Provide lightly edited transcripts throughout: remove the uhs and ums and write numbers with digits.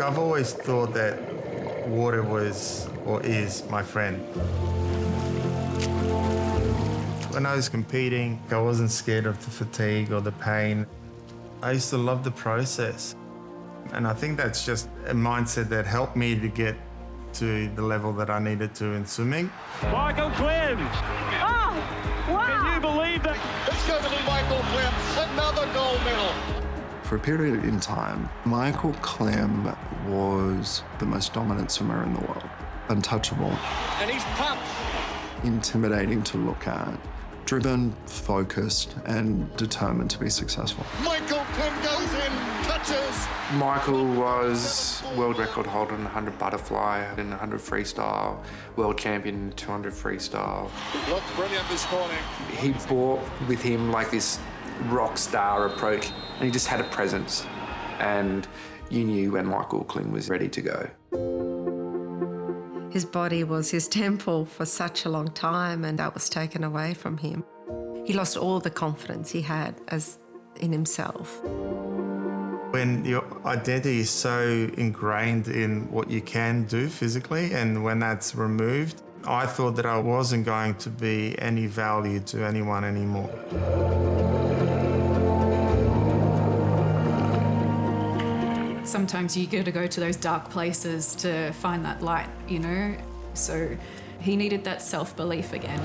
I've always thought that water was or is my friend. When I was competing, I wasn't scared of the fatigue or the pain. I used to love the process. And I think that's just a mindset that helped me to get to the level that I needed to in swimming. Michael Klim! Oh, wow! Can you believe that? It's going to be Michael Klim, another gold medal. For a period in time, Michael Klim was the most dominant swimmer in the world. Untouchable. And he's pumped. Intimidating to look at. Driven, focused, and determined to be successful. Michael Klim goes in, touches. Michael was world record holder in 100 butterfly, in 100 freestyle, world champion in 200 freestyle. Looked brilliant this morning. He brought with him like this rock star approach, and he just had a presence. And you knew when Michael Klim was ready to go. His body was his temple for such a long time, and that was taken away from him. He lost all the confidence he had in himself. When your identity is so ingrained in what you can do physically, and when that's removed, I thought that I wasn't going to be any value to anyone anymore. Sometimes you got to go to those dark places to find that light, you know? So he needed that self-belief again.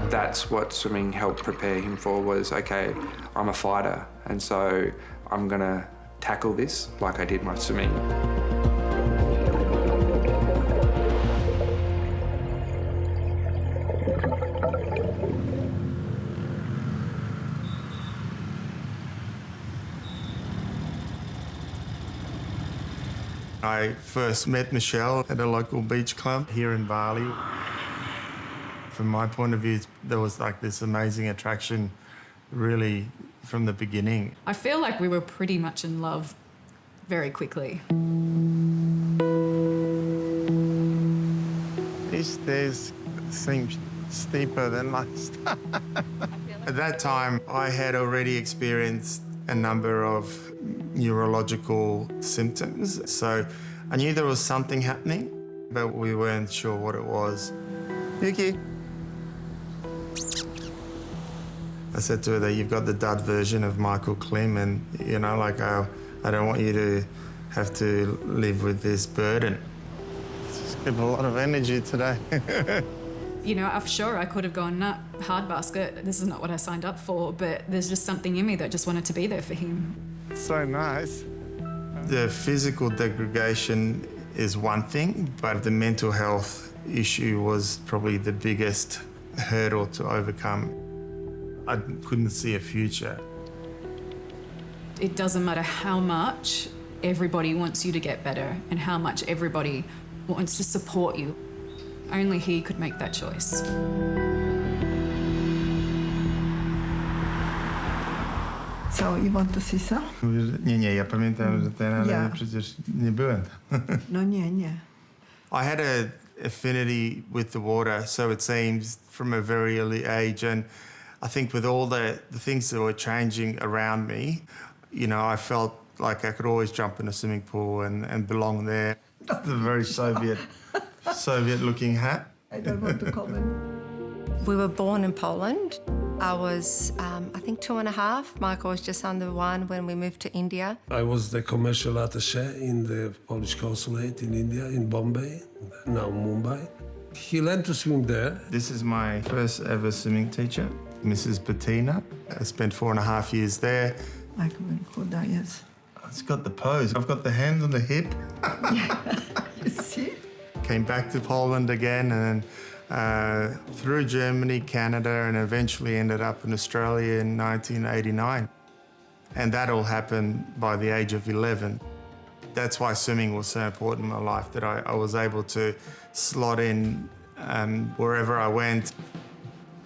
That's what swimming helped prepare him for, was, okay, I'm a fighter, and so I'm gonna tackle this like I did my swimming. I first met Michelle at a local beach club here in Bali. From my point of view, there was like this amazing attraction really from the beginning. I feel like we were pretty much in love very quickly. These stairs seem steeper than last time. At that time, I had already experienced a number of neurological symptoms. So I knew there was something happening, but we weren't sure what it was. Yuki. I said to her that you've got the dud version of Michael Klim, and, you know, like, I don't want you to have to live with this burden. It's got a lot of energy today. You know, I'm sure I could have gone, nah, hard basket, this is not what I signed up for, but there's just something in me that just wanted to be there for him. So nice. The physical degradation is one thing, but the mental health issue was probably the biggest hurdle to overcome. I couldn't see a future. It doesn't matter how much everybody wants you to get better and how much everybody wants to support you. Only he could make that choice. So you want to see some? Nie, ja pamiętam, że ten, ale przecież nie byłem. No nie. I had an affinity with the water, so it seems, from a very early age. And I think with all the things that were changing around me, you know, I felt like I could always jump in a swimming pool and belong there. That's a very Soviet-looking hat. I don't want to comment. We were born in Poland. I was, I think, 2.5. Michael was just under 1 when we moved to India. I was the commercial attaché in the Polish consulate in India, in Bombay, now Mumbai. He learned to swim there. This is my first ever swimming teacher, Mrs. Bettina. I spent 4.5 years there. Michael Koda, yes. It's got the pose. I've got the hand on the hip. You see? Came back to Poland again, and through Germany, Canada, and eventually ended up in Australia in 1989. And that all happened by the age of 11. That's why swimming was so important in my life, that I was able to slot in wherever I went.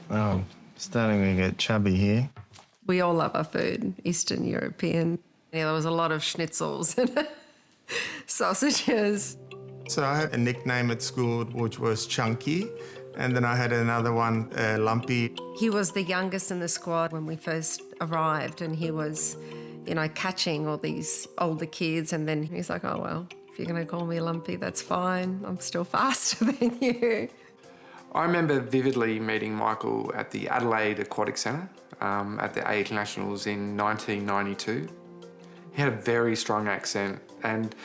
Oh, starting to get chubby here. We all love our food, Eastern European. Yeah, there was a lot of schnitzels and sausages. So I had a nickname at school, which was Chunky, and then I had another one, Lumpy. He was the youngest in the squad when we first arrived, and he was, you know, catching all these older kids. And then he's like, oh, well, if you're going to call me a lumpy, that's fine. I'm still faster than you. I remember vividly meeting Michael at the Adelaide Aquatic Centre at the Age Nationals in 1992. He had a very strong accent and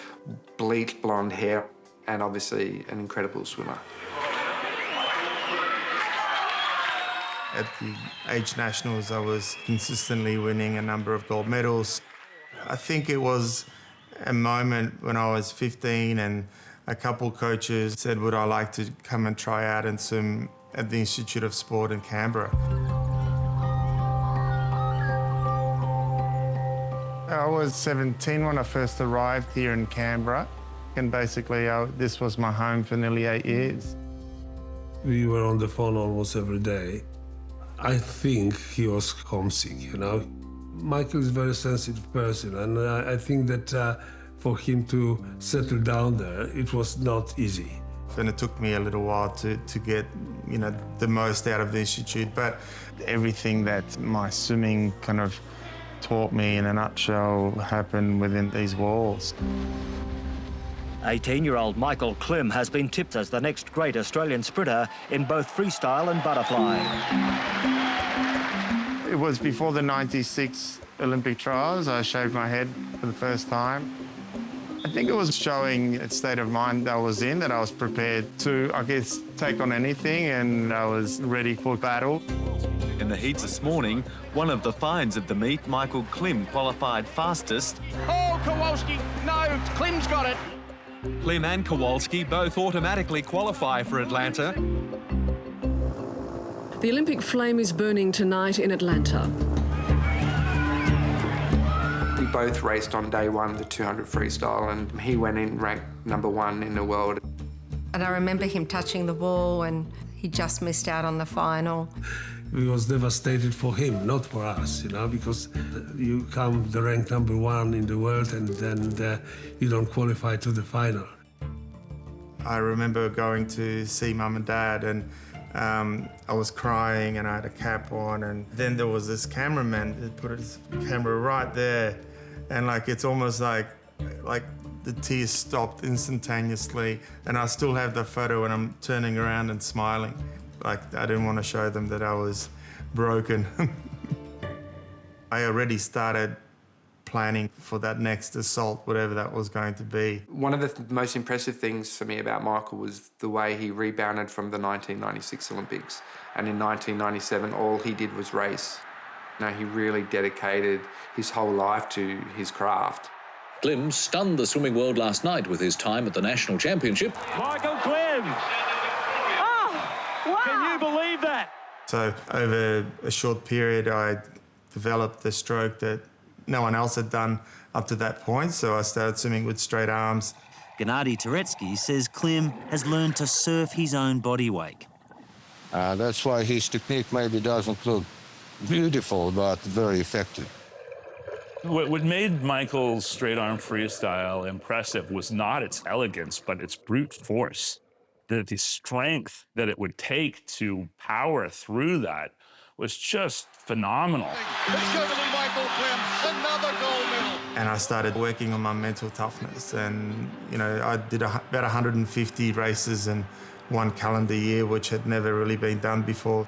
bleached blonde hair and obviously an incredible swimmer. At the Age Nationals, I was consistently winning a number of gold medals. I think it was a moment when I was 15 and a couple coaches said, would I like to come and try out and swim at the Institute of Sport in Canberra. I was 17 when I first arrived here in Canberra, and basically this was my home for nearly 8 years. We were on the phone almost every day. I think he was homesick, you know. Michael is a very sensitive person, and I think that for him to settle down there, it was not easy. And it took me a little while to get, you know, the most out of the Institute, but everything that my swimming kind of taught me in a nutshell happened within these walls. 18-year-old Michael Klim has been tipped as the next great Australian sprinter in both freestyle and butterfly. It was before the 96 Olympic trials. I shaved my head for the first time. I think it was showing a state of mind that I was in, that I was prepared to, I guess, take on anything, and I was ready for battle. In the heats this morning, one of the finds of the meet, Michael Klim qualified fastest. Oh, Kowalski! No, Klim's got it. Klim and Kowalski both automatically qualify for Atlanta. The Olympic flame is burning tonight in Atlanta. We both raced on day one, the 200 freestyle, and he went in ranked #1 in the world. And I remember him touching the wall and he just missed out on the final. It was devastated for him, not for us, you know, because you come the rank #1 in the world and then you don't qualify to the final. I remember going to see Mum and Dad, and I was crying and I had a cap on, and then there was this cameraman who put his camera right there, and like it's almost like the tears stopped instantaneously, and I still have the photo and I'm turning around and smiling. Like I didn't want to show them that I was broken. I already started planning for that next assault, whatever that was going to be. One of the most impressive things for me about Michael was the way he rebounded from the 1996 Olympics. And in 1997, all he did was race. You know, he really dedicated his whole life to his craft. Klim stunned the swimming world last night with his time at the National Championship. Michael Klim! Oh, wow. Can you believe that? So over a short period, I developed the stroke that no one else had done up to that point, so I started swimming with straight arms. Gennady Turetsky says Klim has learned to surf his own body wake. That's why his technique maybe doesn't look beautiful, but very effective. What made Michael's straight-arm freestyle impressive was not its elegance, but its brute force. The strength that it would take to power through that was just phenomenal. Let's go to the Michael Klim, another gold medal. And I started working on my mental toughness, and you know, I did about 150 races in one calendar year, which had never really been done before.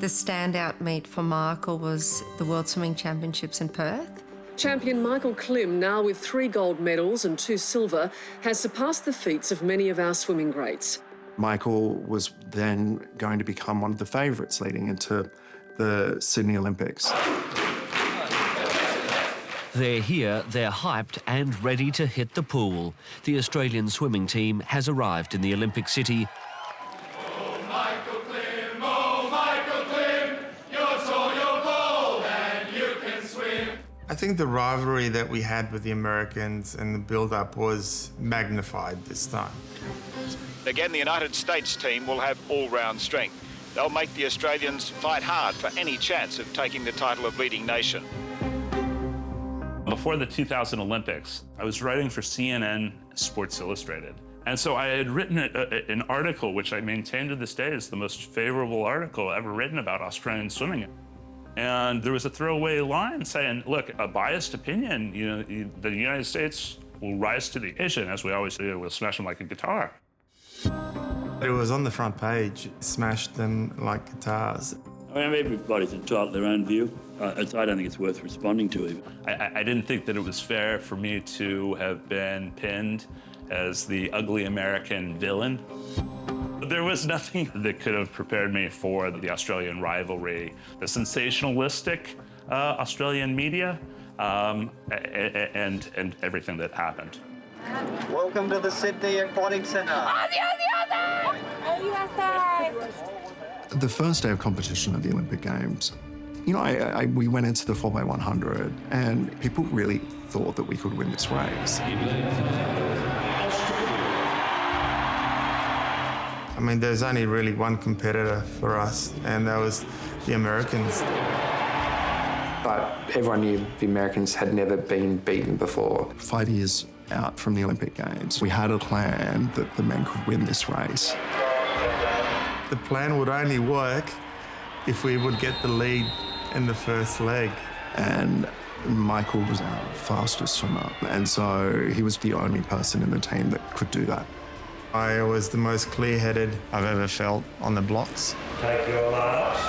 The standout meet for Michael was the World Swimming Championships in Perth. Champion Michael Klim, now with 3 gold medals and 2 silver, has surpassed the feats of many of our swimming greats. Michael was then going to become one of the favourites leading into the Sydney Olympics. They're here, they're hyped and ready to hit the pool. The Australian swimming team has arrived in the Olympic city. Oh, Michael Klim, you're so you're gold and you can swim. I think the rivalry that we had with the Americans and the build-up was magnified this time. Again, the United States team will have all-round strength. They'll make the Australians fight hard for any chance of taking the title of leading nation. Before the 2000 Olympics, I was writing for CNN Sports Illustrated. And so I had written an article which I maintain to this day is the most favorable article ever written about Australian swimming. And there was a throwaway line saying, look, a biased opinion, the United States will rise to the occasion, as we always do, we'll smash them like a guitar. It was on the front page, smashed them like guitars. I mean, everybody's entitled to their own view. I don't think it's worth responding to even. I didn't think that it was fair for me to have been pinned as the ugly American villain. There was nothing that could have prepared me for the Australian rivalry. The sensationalistic Australian media and everything that happened. Welcome to the Sydney Aquatic Centre. The first day of competition at the Olympic Games, we went into the 4x100 and people really thought that we could win this race. I mean, there's only really one competitor for us, and that was the Americans. But everyone knew the Americans had never been beaten before. 5 years out from the Olympic Games, we had a plan that the men could win this race. The plan would only work if we would get the lead in the first leg. And Michael was our fastest swimmer, and so he was the only person in the team that could do that. I was the most clear-headed I've ever felt on the blocks. Take your laps.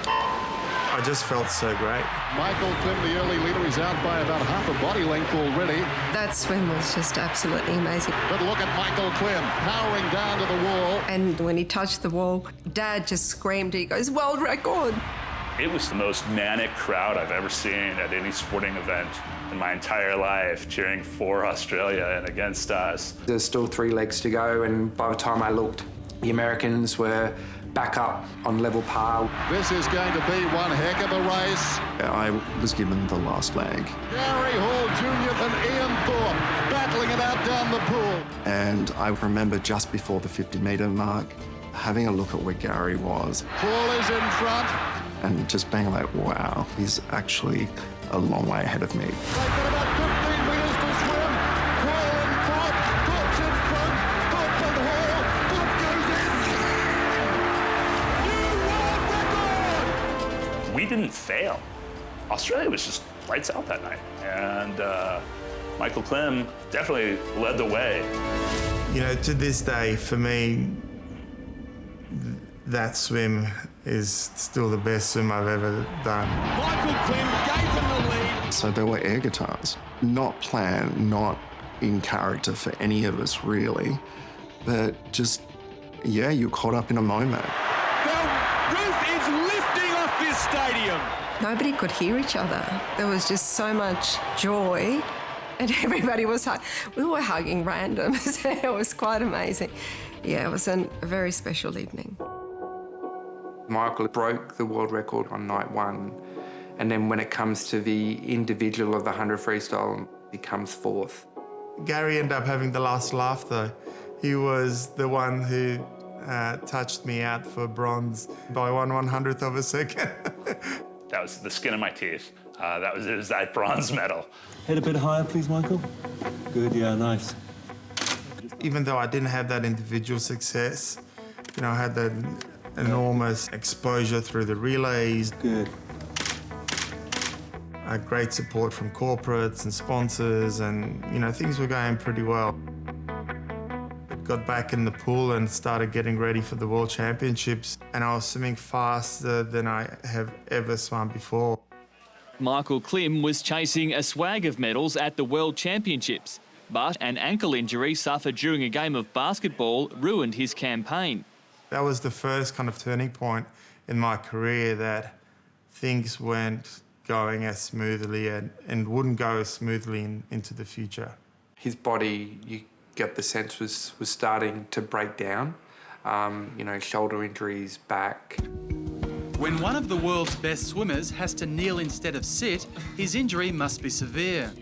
I just felt so great. Michael Klim, the early leader, is out by about half a body length already. That swim was just absolutely amazing. But look at Michael Klim powering down to the wall. And when he touched the wall, Dad just screamed, he goes, "World record!" It was the most manic crowd I've ever seen at any sporting event in my entire life, cheering for Australia and against us. There's still 3 legs to go, and by the time I looked, the Americans were back up on level par. This is going to be one heck of a race. I was given the last leg. Gary Hall Jr. and Ian Thorpe battling it out down the pool. And I remember just before the 50-metre mark, having a look at where Gary was. Paul is in front. And just being like, wow, he's actually a long way ahead of me. They've got about 15 metres to swim. Paul and Thorpe. Thorpe's in front. Thorpe and Hall. Thorpe goes in. New world record! We didn't fail. Australia was just lights out that night. And Michael Klim definitely led the way. To this day, for me, that swim is still the best swim I've ever done. Michael Klim gave them the lead. So there were air guitars, not planned, not in character for any of us really, but just, you're caught up in a moment. The roof is lifting off this stadium. Nobody could hear each other. There was just so much joy, and everybody was we were hugging randoms. It was quite amazing. Yeah, it was a very special evening. Michael broke the world record on night 1, and then when it comes to the individual of the 100 freestyle, he comes 4th. Gary ended up having the last laugh though. He was the one who touched me out for bronze by 1/100th of a second. That was the skin of my teeth. It was that bronze medal. Head a bit higher, please, Michael. Good, yeah, nice. Even though I didn't have that individual success, I had that enormous exposure through the relays. Good. Great support from corporates and sponsors, and things were going pretty well. Got back in the pool and started getting ready for the World Championships, and I was swimming faster than I have ever swum before. Michael Klim was chasing a swag of medals at the World Championships, but an ankle injury suffered during a game of basketball ruined his campaign. That was the first kind of turning point in my career that things weren't going as smoothly and wouldn't go as smoothly into the future. His body, you get the sense, was starting to break down. Shoulder injuries, back. When one of the world's best swimmers has to kneel instead of sit, his injury must be severe.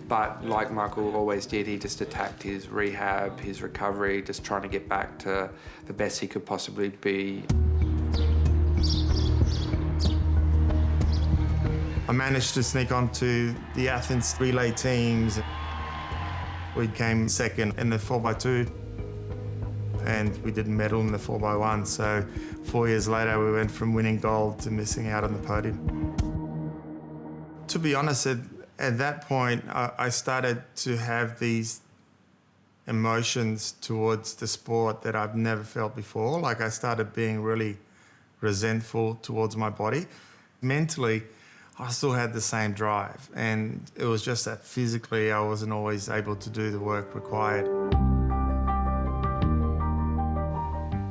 But like Michael always did, he just attacked his rehab, his recovery, just trying to get back to the best he could possibly be. I managed to sneak onto the Athens relay teams. We came second in the 4x2 and we didn't medal in the 4x1. So 4 years later, we went from winning gold to missing out on the podium. to be honest, at that point, I started to have these emotions towards the sport that I've never felt before. Like I started being really resentful towards my body. Mentally, I still had the same drive, and it was just that physically I wasn't always able to do the work required.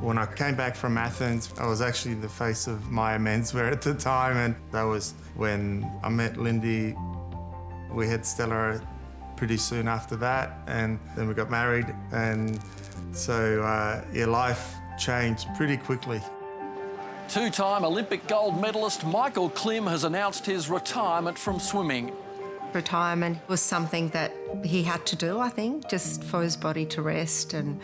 When I came back from Athens, I was actually the face of Maya Menswear at the time, and that was when I met Lindy. We had Stella pretty soon after that, and then we got married, and so yeah, life changed pretty quickly. Two-time Olympic gold medalist Michael Klim has announced his retirement from swimming. Retirement was something that he had to do, I think, just for his body to rest, and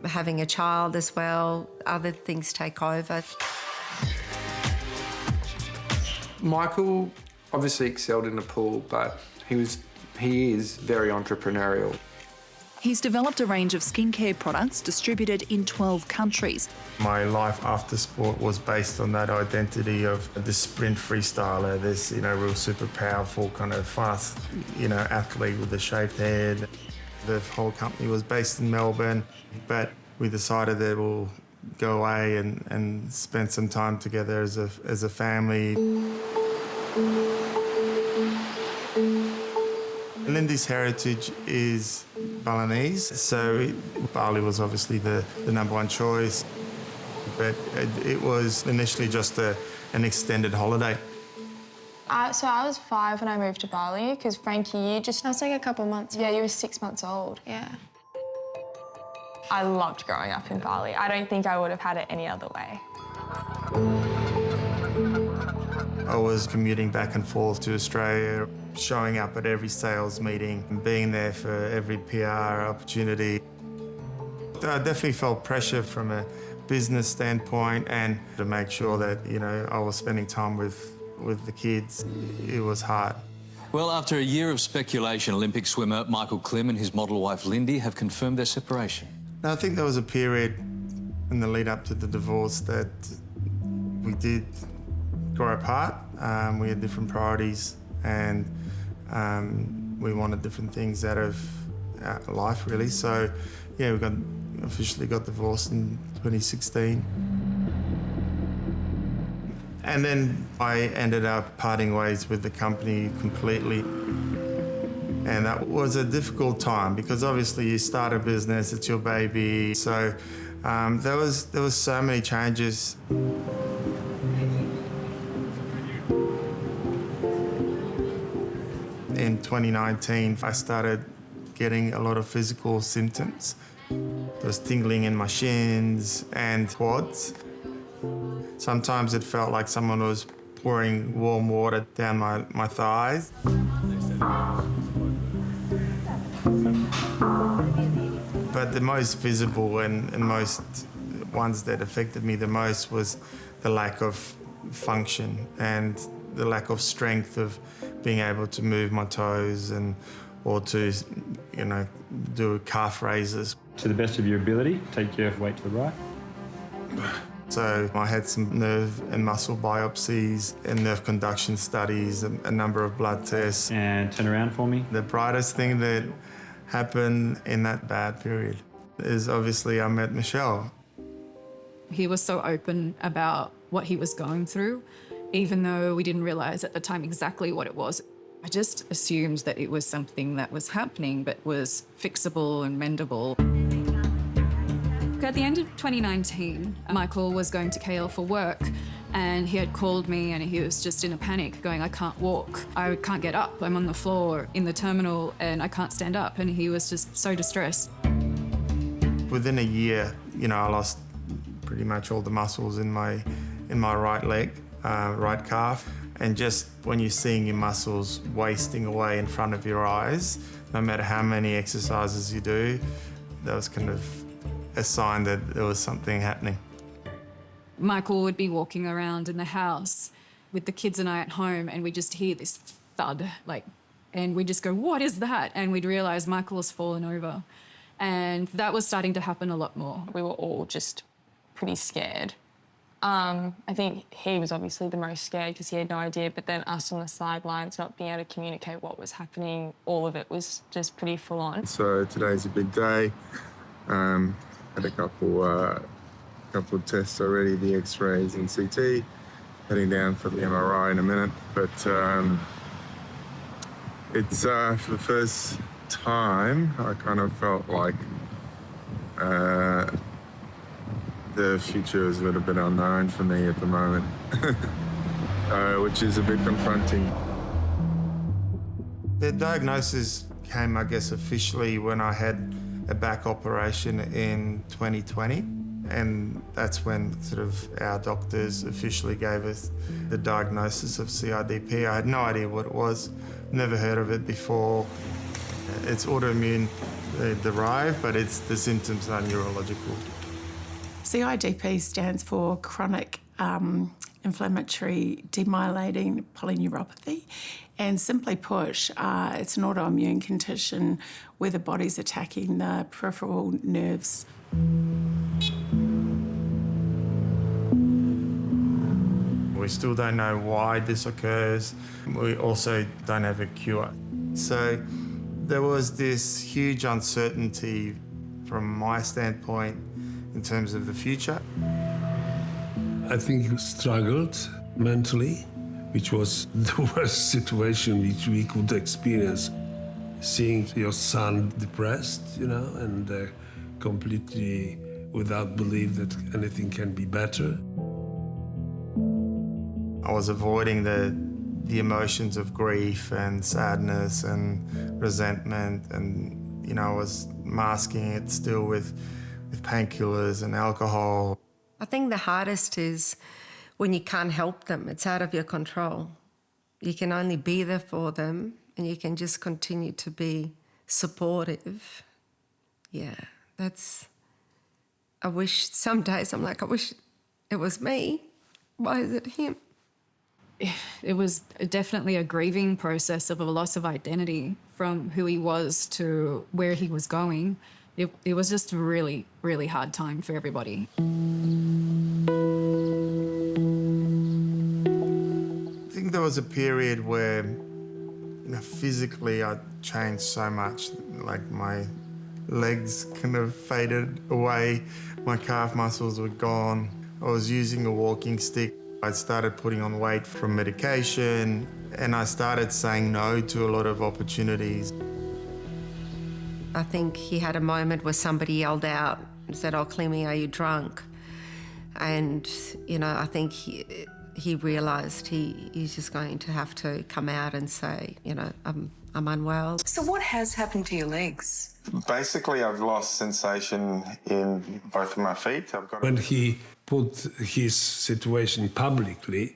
having a child as well, other things take over. Michael obviously excelled in the pool, but he is very entrepreneurial. He's developed a range of skincare products distributed in 12 countries. My life after sport was based on that identity of this sprint freestyler, this, real super powerful kind of fast, athlete with a shaved head. The whole company was based in Melbourne, but we decided that we'll go away and spend some time together as a family. Lindy's heritage is Balinese, so Bali was obviously the number one choice, but it was initially just an extended holiday. So I was 5 when I moved to Bali, because Frankie, I was like a couple months. Yeah, you were 6 months old. Yeah. I loved growing up in Bali. I don't think I would have had it any other way. I was commuting back and forth to Australia, showing up at every sales meeting and being there for every PR opportunity. I definitely felt pressure from a business standpoint, and to make sure that, I was spending time with the kids. It was hard. Well, after a year of speculation, Olympic swimmer Michael Klim and his model wife Lindy have confirmed their separation. Now, I think there was a period in the lead up to the divorce that we did grow apart. We had different priorities, and we wanted different things out of life, really. So, yeah, we officially got divorced in 2016. And then I ended up parting ways with the company completely. And that was a difficult time because obviously you start a business, it's your baby. So there was so many changes. In 2019, I started getting a lot of physical symptoms. There was tingling in my shins and quads. Sometimes it felt like someone was pouring warm water down my thighs. But the most visible and most ones that affected me the most was the lack of function and the lack of strength of being able to move my toes or to, do calf raises. To the best of your ability, take your weight to the right. So I had some nerve and muscle biopsies and nerve conduction studies, a number of blood tests. And turn around for me. The brightest thing that happened in that bad period is obviously I met Michelle. He was so open about what he was going through, even though we didn't realise at the time exactly what it was. I just assumed that it was something that was happening but was fixable and mendable. At the end of 2019, Michael was going to KL for work, and he had called me and he was just in a panic going, I can't walk, I can't get up, I'm on the floor in the terminal and I can't stand up, and he was just so distressed. Within a year, I lost pretty much all the muscles in my right leg, right calf, and just when you're seeing your muscles wasting away in front of your eyes, no matter how many exercises you do, that was kind of a sign that there was something happening. Michael would be walking around in the house with the kids and I at home, and we just hear this thud, and we just go, what is that? And we'd realise Michael has fallen over. And that was starting to happen a lot more. We were all just pretty scared I think he was obviously the most scared because he had no idea, but then us on the sidelines not being able to communicate what was happening, all of it was just pretty full on. So today's a big day. Had a couple of tests already, the X-rays and CT. Heading down for the MRI in a minute, but it's for the first time I kind of felt like the future is a little bit unknown for me at the moment, which is a bit confronting. The diagnosis came, I guess, officially when I had a back operation in 2020. And that's when sort of our doctors officially gave us the diagnosis of CIDP. I had no idea what it was, never heard of it before. It's autoimmune derived, but the symptoms are neurological. CIDP stands for chronic inflammatory demyelinating polyneuropathy. And simply put, it's an autoimmune condition where the body's attacking the peripheral nerves. We still don't know why this occurs. We also don't have a cure. So there was this huge uncertainty from my standpoint in terms of the future. I think you struggled mentally, which was the worst situation which we could experience. Seeing your son depressed, and completely without belief that anything can be better. I was avoiding the emotions of grief and sadness and resentment, and I was masking it still with painkillers and alcohol. I think the hardest is when you can't help them. It's out of your control. You can only be there for them, and you can just continue to be supportive. Yeah, I wish some days I'm like, I wish it was me. Why is it him? It was definitely a grieving process of a loss of identity from who he was to where he was going. It was just a really, really hard time for everybody. I think there was a period where, physically I changed so much. Like my legs kind of faded away, my calf muscles were gone. I was using a walking stick. I started putting on weight from medication, and I started saying no to a lot of opportunities. I think he had a moment where somebody yelled out and said, "Oh, Klimmy, are you drunk?" And, I think he realised he's just going to have to come out and say, I'm unwell. So what has happened to your legs? Basically, I've lost sensation in both of my feet. When he put his situation publicly,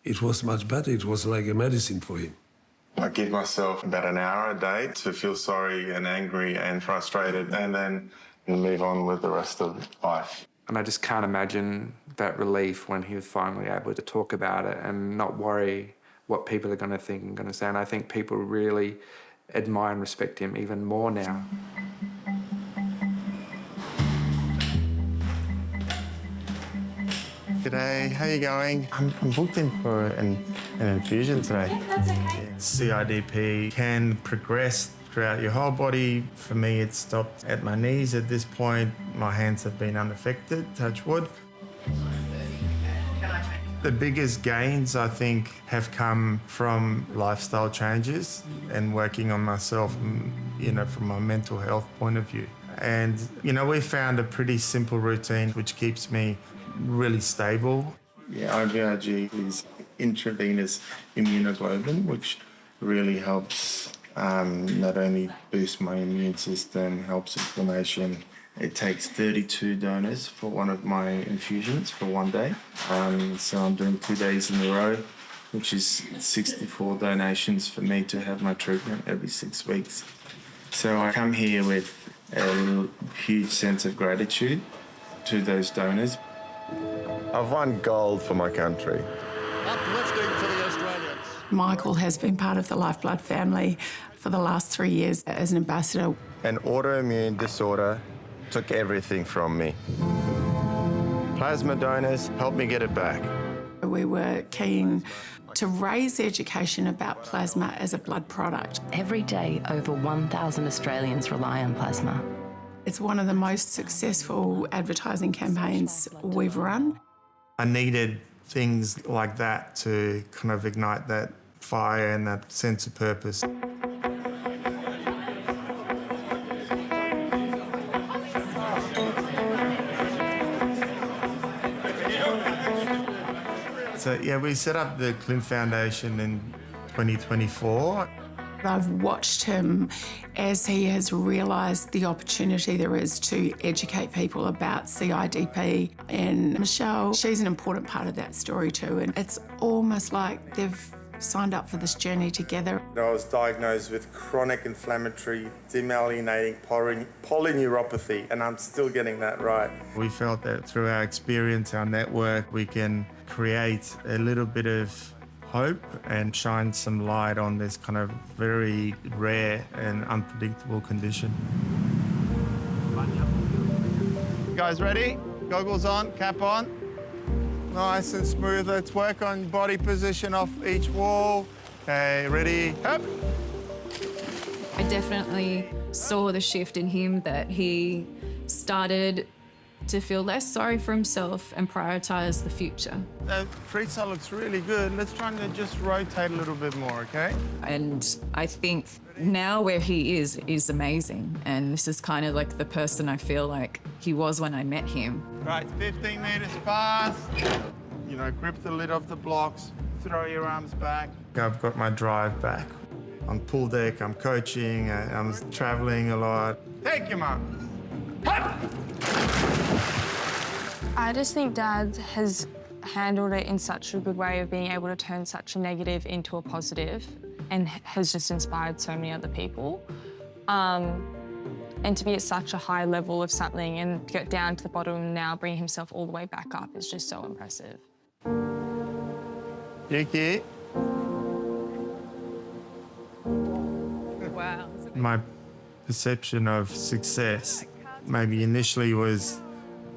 it was much better. It was like a medicine for him. I give myself about an hour a day to feel sorry and angry and frustrated, and then move on with the rest of life. And I just can't imagine that relief when he was finally able to talk about it and not worry what people are going to think and going to say. And I think people really admire and respect him even more now. G'day, how you going? I'm booked in for an infusion today. Yeah, that's okay. CIDP can progress throughout your whole body. For me, it stopped at my knees at this point. My hands have been unaffected, touch wood. The biggest gains, I think, have come from lifestyle changes and working on myself, from my mental health point of view. And, we found a pretty simple routine which keeps me really stable. Yeah, IVIG is intravenous immunoglobulin, which really helps not only boost my immune system, helps inflammation. It takes 32 donors for one of my infusions for one day. So I'm doing 2 days in a row, which is 64 donations for me to have my treatment every 6 weeks. So I come here with a huge sense of gratitude to those donors. I've won gold for my country. Uplifting for the Australians. Michael has been part of the Lifeblood family for the last 3 years as an ambassador. An autoimmune disorder took everything from me. Plasma donors, help me get it back. We were keen to raise education about plasma as a blood product. Every day, over 1,000 Australians rely on plasma. It's one of the most successful advertising campaigns we've run. I needed things like that to kind of ignite that fire and that sense of purpose. So yeah, we set up the Klim Foundation in 2024. I've watched him as he has realised the opportunity there is to educate people about CIDP. And Michelle, she's an important part of that story too. And it's almost like they've signed up for this journey together. I was diagnosed with chronic inflammatory demyelinating polyneuropathy, and I'm still getting that right. We felt that through our experience, our network, we can create a little bit of hope and shine some light on this kind of very rare and unpredictable condition. You guys ready? Goggles on, cap on. Nice and smooth. Let's work on body position off each wall. Okay, ready? Up. I definitely saw the shift in him, that he started to feel less sorry for himself and prioritise the future. That freestyle looks really good. Let's try and just rotate a little bit more, okay? And I think now where he is amazing. And this is kind of like the person I feel like he was when I met him. Right, 15 metres past. You know, grip the lid of the blocks, throw your arms back. I've got my drive back. On pool deck, I'm coaching, I'm travelling a lot. Take him up. I just think Dad has handled it in such a good way of being able to turn such a negative into a positive, and has just inspired so many other people. And to be at such a high level of something and get down to the bottom and now bring himself all the way back up is just so impressive. Yuki. Wow. My perception of success maybe initially was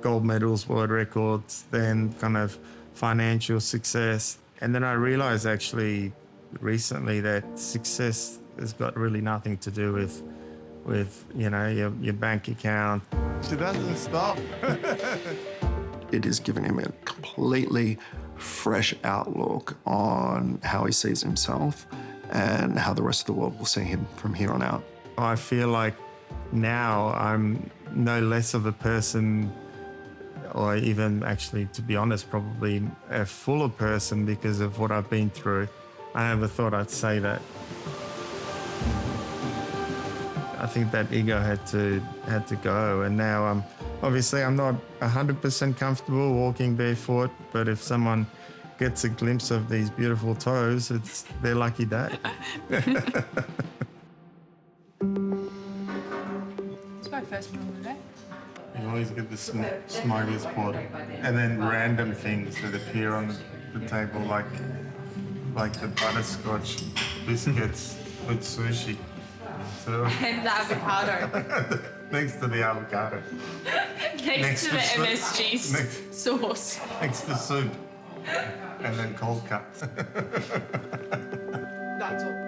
gold medals, world records, then kind of financial success. And then I realized actually recently that success has got really nothing to do with you know, your bank account. She doesn't stop. It has given him a completely fresh outlook on how he sees himself and how the rest of the world will see him from here on out. I feel like now I'm no less of a person, or even actually, to be honest, probably a fuller person because of what I've been through. I never thought I'd say that. I think that ego had to go, and now I'm not 100% comfortable walking barefoot, but if someone gets a glimpse of these beautiful toes, it's their lucky day. It's my first one of the day. You always get the smorgasbord, and then random things that appear on the table, like the butterscotch biscuits with sushi. So And the avocado. next to the avocado. Next to the MSG sauce. Next to soup. And then cold cuts. That's all.